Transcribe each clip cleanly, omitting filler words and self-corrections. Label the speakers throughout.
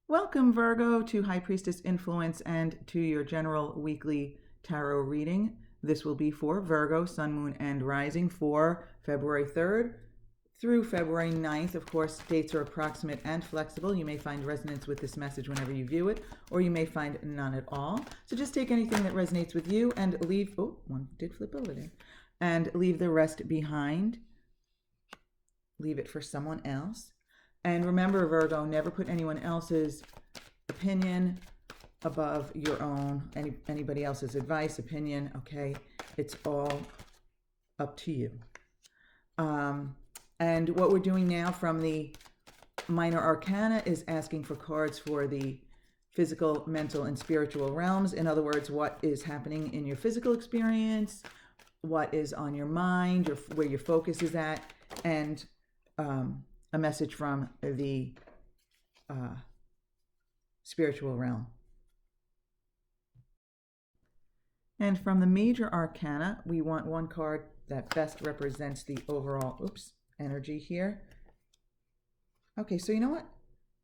Speaker 1: Welcome, Virgo, to High Priestess Influence and to your general weekly tarot reading. This will be for Virgo, Sun, Moon, and Rising for February 3rd through February 9th. Of course, dates are approximate and flexible. You may find resonance with this message whenever you view it, or you may find none at all. So just take anything that resonates with you and leave, oh, one did flip over there, and leave the rest behind. Leave it for someone else. And remember, Virgo, never put anyone else's opinion above your own, anybody else's advice, opinion, okay? It's all up to you. And what we're doing now from the minor arcana is asking for cards for the physical, mental, and spiritual realms. In other words, what is happening in your physical experience, what is on your mind, where your focus is at, and a message from the spiritual realm. And from the major arcana, we want one card that best represents the overall, energy here. Okay, so you know what?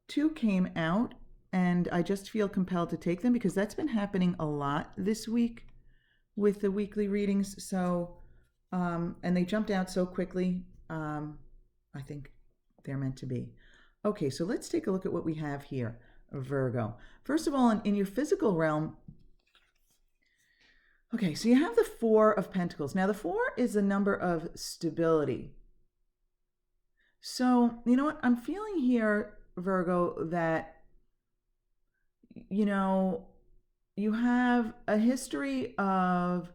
Speaker 1: Two came out, and I just feel compelled to take them because that's been happening a lot this week with the weekly readings. So, and they jumped out so quickly. I think they're meant to be. Okay, so let's take a look at what we have here, Virgo. First of all, in your physical realm, okay, so you have the Four of Pentacles. Now, the Four is a number of stability. So, you know what? I'm feeling here, Virgo, that, you know, you have a history of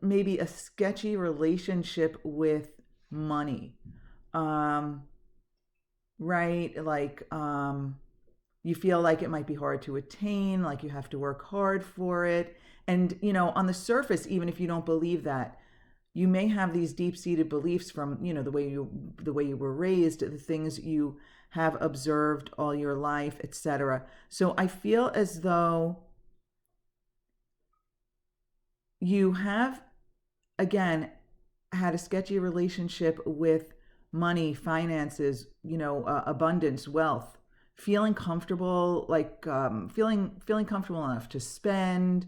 Speaker 1: maybe a sketchy relationship with money. Right? Like, you feel like it might be hard to attain, like you have to work hard for it. And, you know, on the surface, even if you don't believe that, you may have these deep-seated beliefs from, you know, the way you were raised, the things you have observed all your life, etc. So I feel as though you have, again, had a sketchy relationship with money, finances, you know, abundance, wealth, feeling comfortable, like feeling comfortable enough to spend.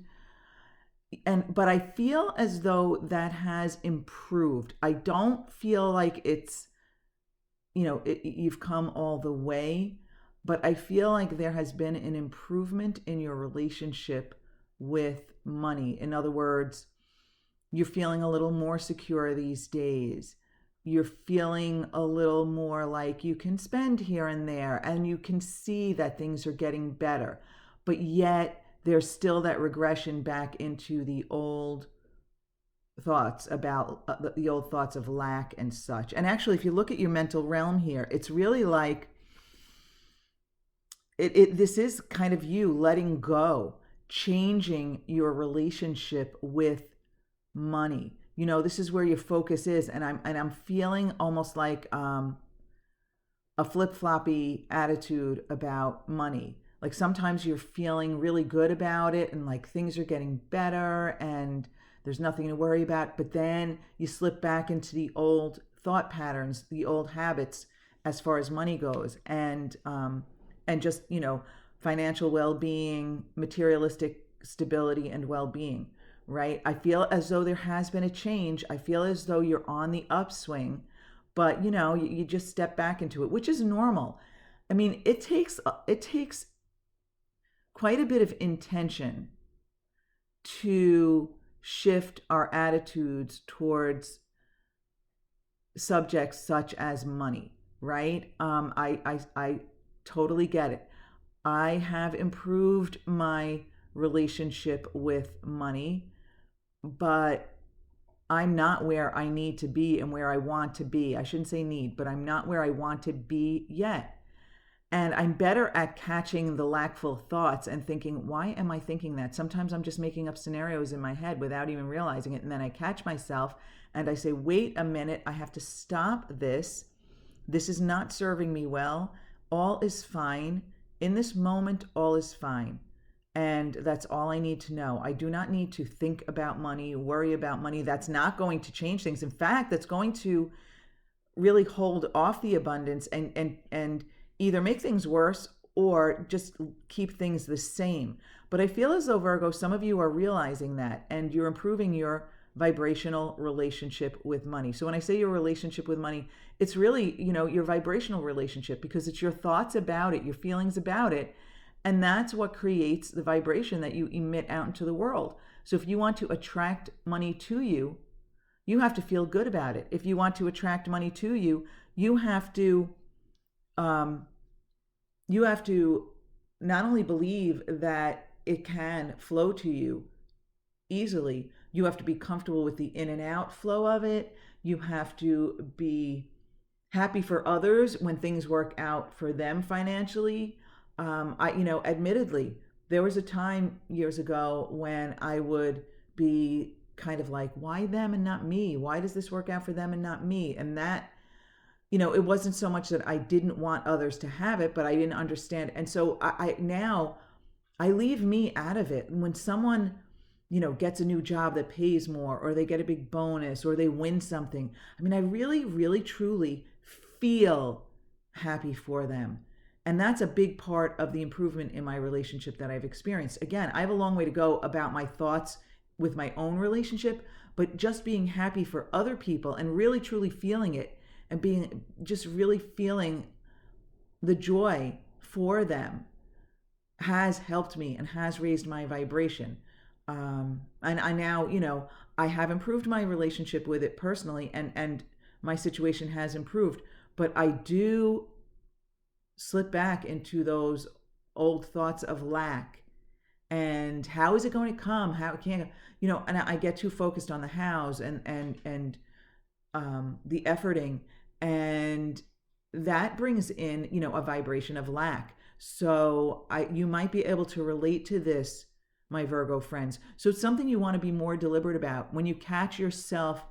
Speaker 1: But I feel as though that has improved. I don't feel like it's, you know, you've come all the way, but I feel like there has been an improvement in your relationship with money. In other words, you're feeling a little more secure these days. You're feeling a little more like you can spend here and there, and you can see that things are getting better. But yet there's still that regression back into the old thoughts about the old thoughts of lack and such. And actually, if you look at your mental realm here, it's really like this is kind of you letting go, changing your relationship with money. You know, this is where your focus is, and I'm feeling almost like a flip-floppy attitude about money. Like sometimes you're feeling really good about it and like things are getting better and there's nothing to worry about, but then you slip back into the old thought patterns, the old habits as far as money goes, and just, you know, financial well-being, materialistic stability and well-being. Right? I feel as though there has been a change. I feel as though you're on the upswing, but you know, you just step back into it, which is normal. I mean, it takes quite a bit of intention to shift our attitudes towards subjects such as money, right? I totally get it. I have improved my relationship with money, but I'm not where I need to be and where I want to be. I shouldn't say need, but I'm not where I want to be yet. And I'm better at catching the lackful thoughts and thinking, why am I thinking that? Sometimes I'm just making up scenarios in my head without even realizing it. And then I catch myself and I say, wait a minute, I have to stop this. This is not serving me well. All is fine. In this moment, all is fine. And that's all I need to know. I do not need to think about money, worry about money. That's not going to change things. In fact, that's going to really hold off the abundance and either make things worse or just keep things the same. But I feel as though, Virgo, some of you are realizing that and you're improving your vibrational relationship with money. So when I say your relationship with money, it's really, your vibrational relationship, because it's your thoughts about it, your feelings about it. And that's what creates the vibration that you emit out into the world. So if you want to attract money to you, you have to feel good about it. If you want to attract money to you, you have to um, you have to not only believe that it can flow to you easily, you have to be comfortable with the in and out flow of it. You have to be happy for others when things work out for them financially. Admittedly, there was a time years ago when I would be kind of like, why them and not me? Why does this work out for them and not me? And that, it wasn't so much that I didn't want others to have it, but I didn't understand. And so I now I leave me out of it. When someone, gets a new job that pays more, or they get a big bonus, or they win something, I mean, I really, really, truly feel happy for them. And that's a big part of the improvement in my relationship that I've experienced. Again, I have a long way to go about my thoughts with my own relationship, but just being happy for other people and really, truly feeling it, and being just really feeling the joy for them has helped me and has raised my vibration. And I now, I have improved my relationship with it personally, and my situation has improved. But I do slip back into those old thoughts of lack. And how is it going to come? How can't, and I get too focused on the hows and the efforting, and that brings in, a vibration of lack. So you might be able to relate to this, my Virgo friends. So it's something you want to be more deliberate about. When you catch yourself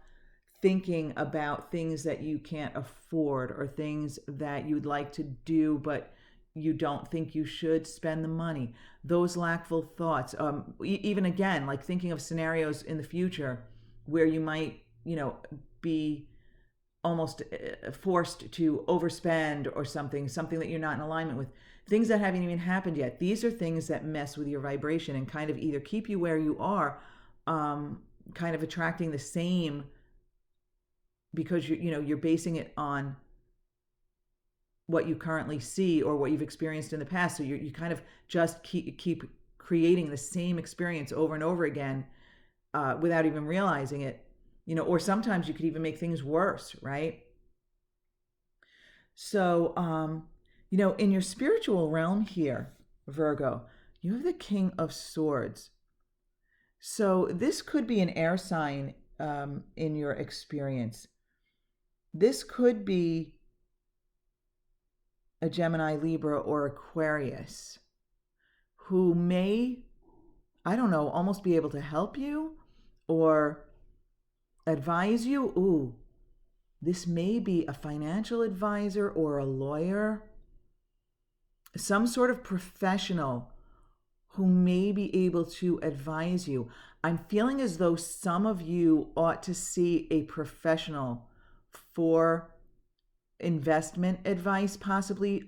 Speaker 1: thinking about things that you can't afford, or things that you'd like to do, but you don't think you should spend the money, those lackful thoughts, even again, like thinking of scenarios in the future where you might, be almost forced to overspend, or something that you're not in alignment with, things that haven't even happened yet. These are things that mess with your vibration and kind of either keep you where you are, kind of attracting the same, because you're basing it on what you currently see or what you've experienced in the past. So you kind of just keep creating the same experience over and over again, without even realizing it. Or sometimes you could even make things worse, right? So, in your spiritual realm here, Virgo, you have the King of Swords. So this could be an air sign, in your experience. This could be a Gemini, Libra, or Aquarius, who may, I don't know, almost be able to help you or advise you. Ooh, this may be a financial advisor or a lawyer, some sort of professional who may be able to advise you. I'm feeling as though some of you ought to see a professional for investment advice, possibly,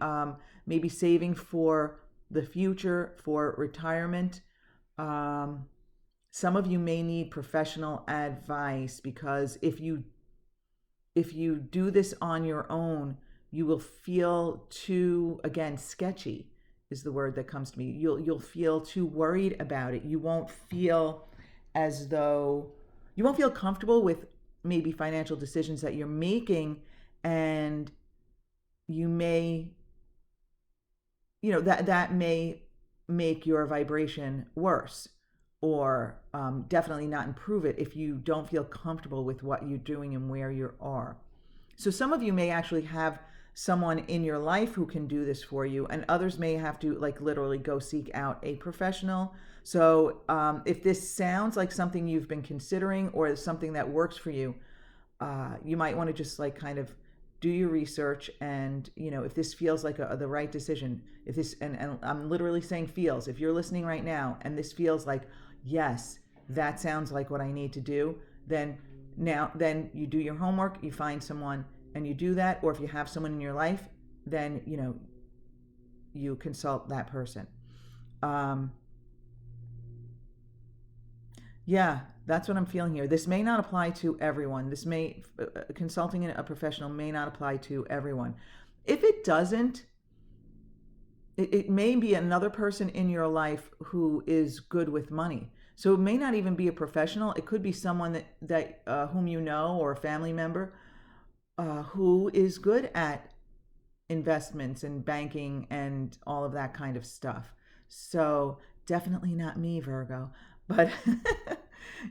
Speaker 1: maybe saving for the future, for retirement. Some of you may need professional advice, because if you do this on your own, you will feel too, again, sketchy is the word that comes to me. You'll feel too worried about it. You won't feel comfortable with maybe financial decisions that you're making, and you may, that may make your vibration worse, or definitely not improve it if you don't feel comfortable with what you're doing and where you are. So some of you may actually have someone in your life who can do this for you, and others may have to literally go seek out a professional. So if this sounds like something you've been considering, or something that works for you, you might want to just kind of do your research, and if this feels like the right decision, if this, and I'm literally saying feels, if you're listening right now and this feels like, yes, that sounds like what I need to do, then you do your homework, you find someone and you do that. Or if you have someone in your life, then you consult that person. Um, yeah, that's what I'm feeling here. This may not apply to everyone. Consulting a professional may not apply to everyone. If it doesn't, it may be another person in your life who is good with money. So it may not even be a professional. It could be someone that whom you know, or a family member who is good at investments and banking and all of that kind of stuff. So definitely not me, Virgo. But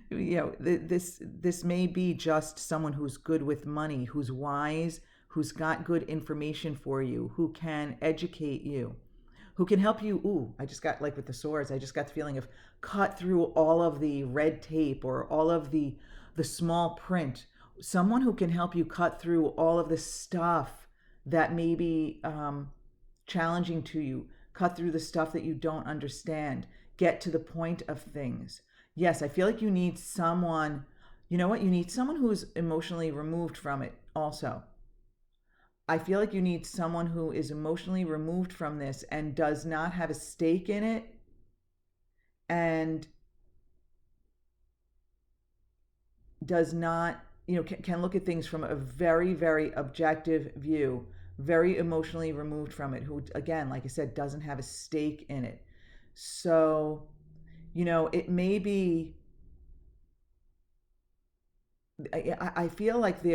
Speaker 1: this may be just someone who's good with money, who's wise, who's got good information for you, who can educate you, who can help you. Ooh, I just got, like with the swords, I just got the feeling of cut through all of the red tape or all of the small print. Someone who can help you cut through all of the stuff that may be challenging to you, cut through the stuff that you don't understand, get to the point of things. Yes, I feel like you need someone, you know what? You need someone who's emotionally removed from it also. I feel like you need someone who is emotionally removed from this and does not have a stake in it, and does not, can look at things from a very, very objective view, very emotionally removed from it, who, again, like I said, doesn't have a stake in it. So, it may be, I feel like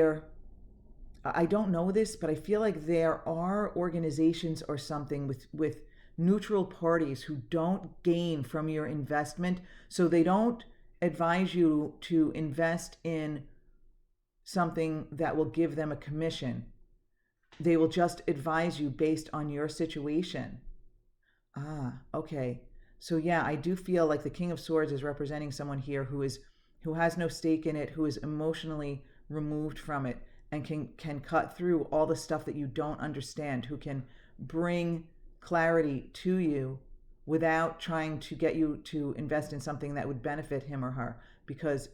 Speaker 1: I don't know this, but I feel like there are organizations or something with neutral parties who don't gain from your investment. So they don't advise you to invest in something that will give them a commission. They will just advise you based on your situation. Ah, okay. So yeah, I do feel like the King of Swords is representing someone here who has no stake in it, who is emotionally removed from it, and can cut through all the stuff that you don't understand, who can bring clarity to you without trying to get you to invest in something that would benefit him or her, because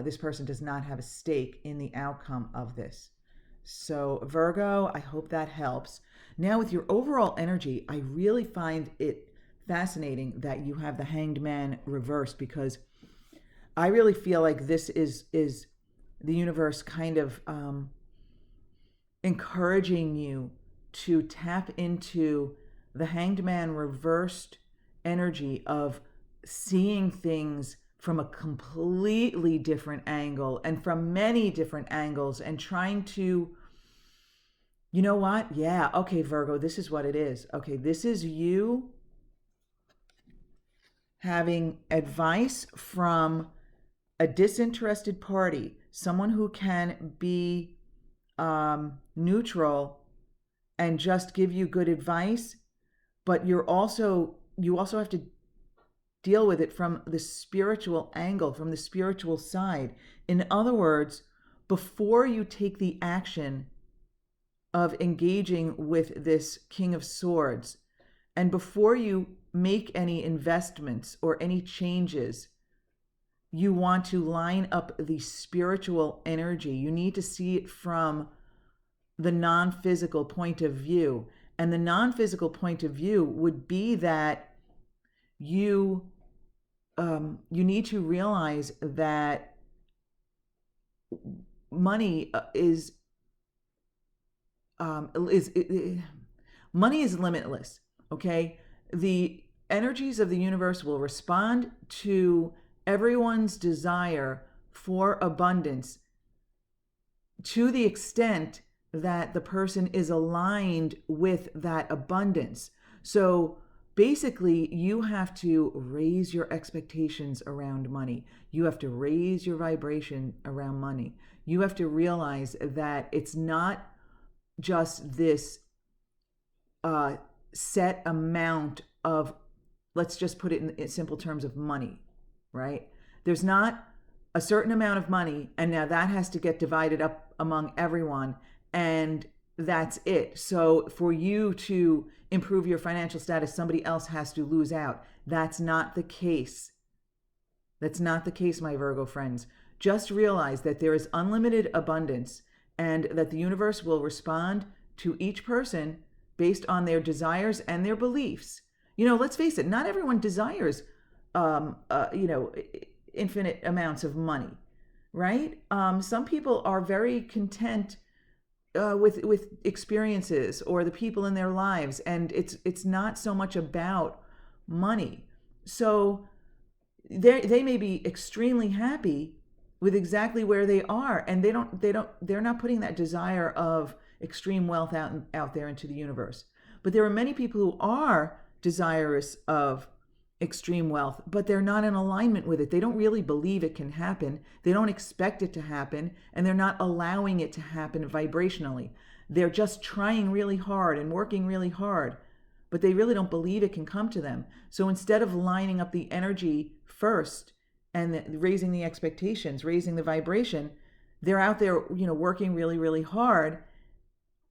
Speaker 1: this person does not have a stake in the outcome of this. So Virgo, I hope that helps. Now, with your overall energy, I really find it fascinating that you have the Hanged Man reversed, because I really feel like this is the universe kind of encouraging you to tap into the Hanged Man reversed energy of seeing things from a completely different angle and from many different angles, and trying to, you know what? Yeah, okay, Virgo, this is what it is. Okay, this is you having advice from a disinterested party, someone who can be neutral and just give you good advice, but you also have to deal with it from the spiritual angle, from the spiritual side. In other words, before you take the action of engaging with this King of Swords, and before you make any investments or any changes, you want to line up the spiritual energy. You need to see it from the non-physical point of view. And the non-physical point of view would be that you need to realize that money money is limitless. Okay, the energies of the universe will respond to everyone's desire for abundance to the extent that the person is aligned with that abundance. So basically, you have to raise your expectations around money. You have to raise your vibration around money. You have to realize that it's not just this set amount of, let's just put it in simple terms, of money, right? There's not a certain amount of money, and now that has to get divided up among everyone, and that's it. So for you to improve your financial status, somebody else has to lose out. That's not the case. That's not the case, my Virgo friends. Just realize that there is unlimited abundance, and that the universe will respond to each person based on their desires and their beliefs. Let's face it, not everyone desires, um, uh, you know, infinite amounts of money, right? Some people are very content with experiences or the people in their lives, and it's not so much about money. So they may be extremely happy with exactly where they are, and they're not putting that desire of extreme wealth out there into the universe. But there are many people who are desirous of extreme wealth, but they're not in alignment with it. They don't really believe it can happen. They don't expect it to happen, and they're not allowing it to happen vibrationally. They're just trying really hard and working really hard, but they really don't believe it can come to them. So instead of lining up the energy first and raising the expectations, raising the vibration, they're out there, working really, really hard,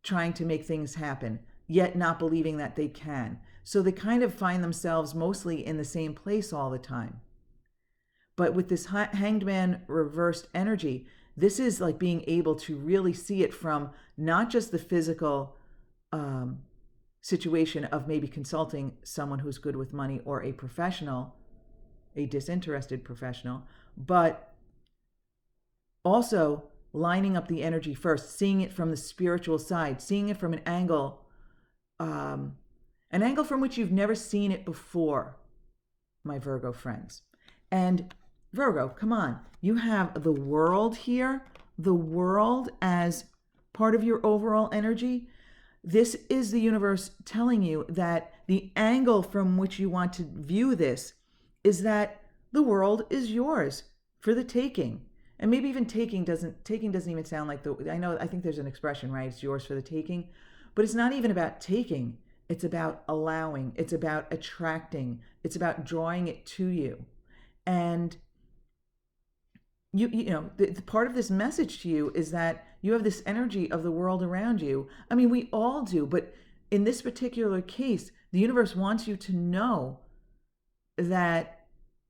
Speaker 1: trying to make things happen, yet not believing that they can. So they kind of find themselves mostly in the same place all the time. But with this hanged man reversed energy, this is like being able to really see it from not just the physical situation of maybe consulting someone who's good with money or a professional, a disinterested professional, but also lining up the energy first, seeing it from the spiritual side, seeing it from an angle from which you've never seen it before, my Virgo friends. And Virgo, come on, you have the world here, the world as part of your overall energy. This is the universe telling you that the angle from which you want to view this is that the world is yours for the taking. And maybe even taking doesn't even sound like I think there's an expression, right? It's yours for the taking. But it's not even about taking. It's about allowing. It's about attracting. It's about drawing it to you. And the part of this message to you is that you have this energy of the world around you. I mean, we all do, but in this particular case, the universe wants you to know that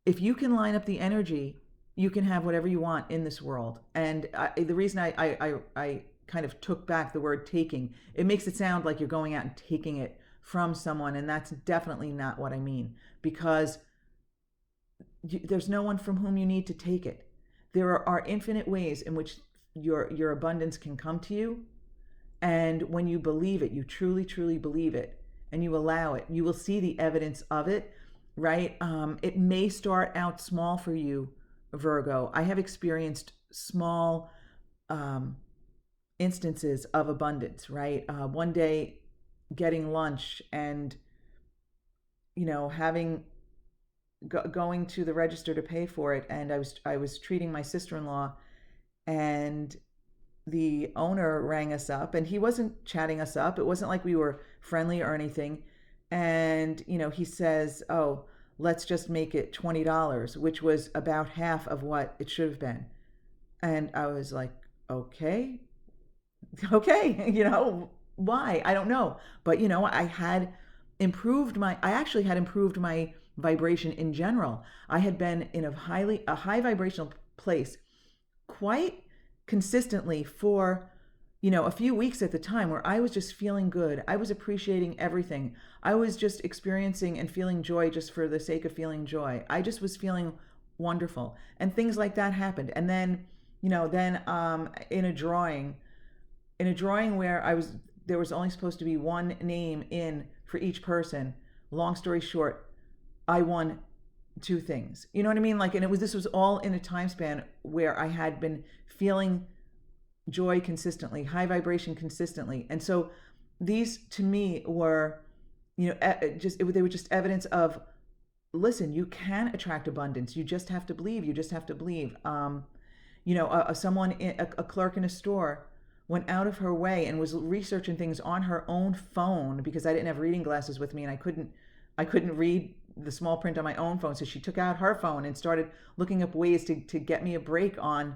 Speaker 1: if you can line up the energy, you can have whatever you want in this world. And the reason I kind of took back the word taking, it makes it sound like you're going out and taking it from someone, and that's definitely not what I mean, because there's no one from whom you need to take it. There are infinite ways in which your abundance can come to you, and when you believe it, you truly, truly believe it, and you allow it, you will see the evidence of it, right? It may start out small for you, Virgo. I have experienced small instances of abundance, right? One day getting lunch and, going to the register to pay for it, and I was treating my sister-in-law, and the owner rang us up, and he wasn't chatting us up. It wasn't like we were friendly or anything. And, he says, "Oh, let's just make it $20, which was about half of what it should have been." And I was like, okay, why? I don't know. But, I actually had improved my vibration in general. I had been in a high vibrational place quite consistently for, a few weeks at the time, where I was just feeling good. I was appreciating everything. I was just experiencing and feeling joy just for the sake of feeling joy. I just was feeling wonderful. And things like that happened. And then, in a drawing where there was only supposed to be one name in for each person. Long story short, I won two things. You know what I mean? This was all in a time span where I had been feeling joy consistently, high vibration consistently. And so these to me were, they were just evidence of, listen, you can attract abundance. You just have to believe. You just have to believe. A clerk in a store went out of her way and was researching things on her own phone, because I didn't have reading glasses with me, and I couldn't read the small print on my own phone. So she took out her phone and started looking up ways to get me a break on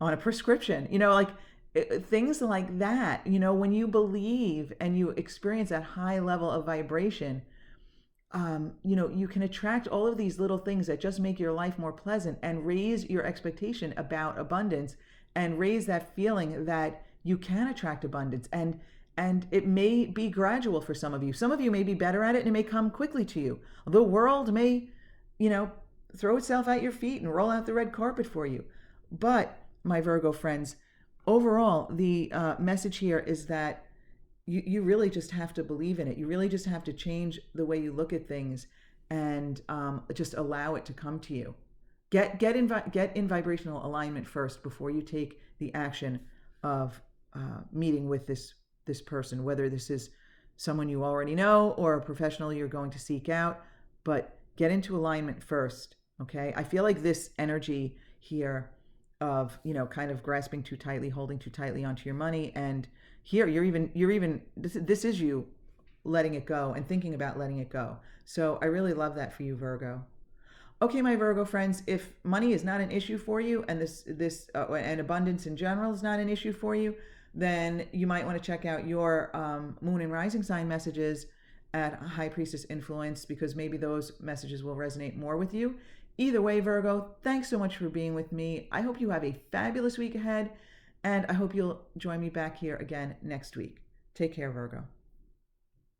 Speaker 1: a prescription. Things like that. When you believe and you experience that high level of vibration, you can attract all of these little things that just make your life more pleasant and raise your expectation about abundance, and raise that feeling that you can attract abundance. And And it may be gradual for some of you. Some of you may be better at it and it may come quickly to you. The world may, you know, throw itself at your feet and roll out the red carpet for you. But, my Virgo friends, overall, the message here is that you really just have to believe in it. You really just have to change the way you look at things and just allow it to come to you. Get in vibrational alignment first before you take the action of meeting with this person, whether this is someone you already know or a professional you're going to seek out. But get into alignment first, okay? I feel like this energy here of, you know, kind of grasping too tightly, holding too tightly onto your money, and here you're even this is you letting it go and thinking about letting it go. So I really love that for you, Virgo. Okay, my Virgo friends, if money is not an issue for you, and this and abundance in general is not an issue for you, then you might want to check out your moon and rising sign messages at High Priestess Influence, because maybe those messages will resonate more with you. Either way, Virgo, thanks so much for being with me. I hope you have a fabulous week ahead, and I hope you'll join me back here again next week. Take care, Virgo.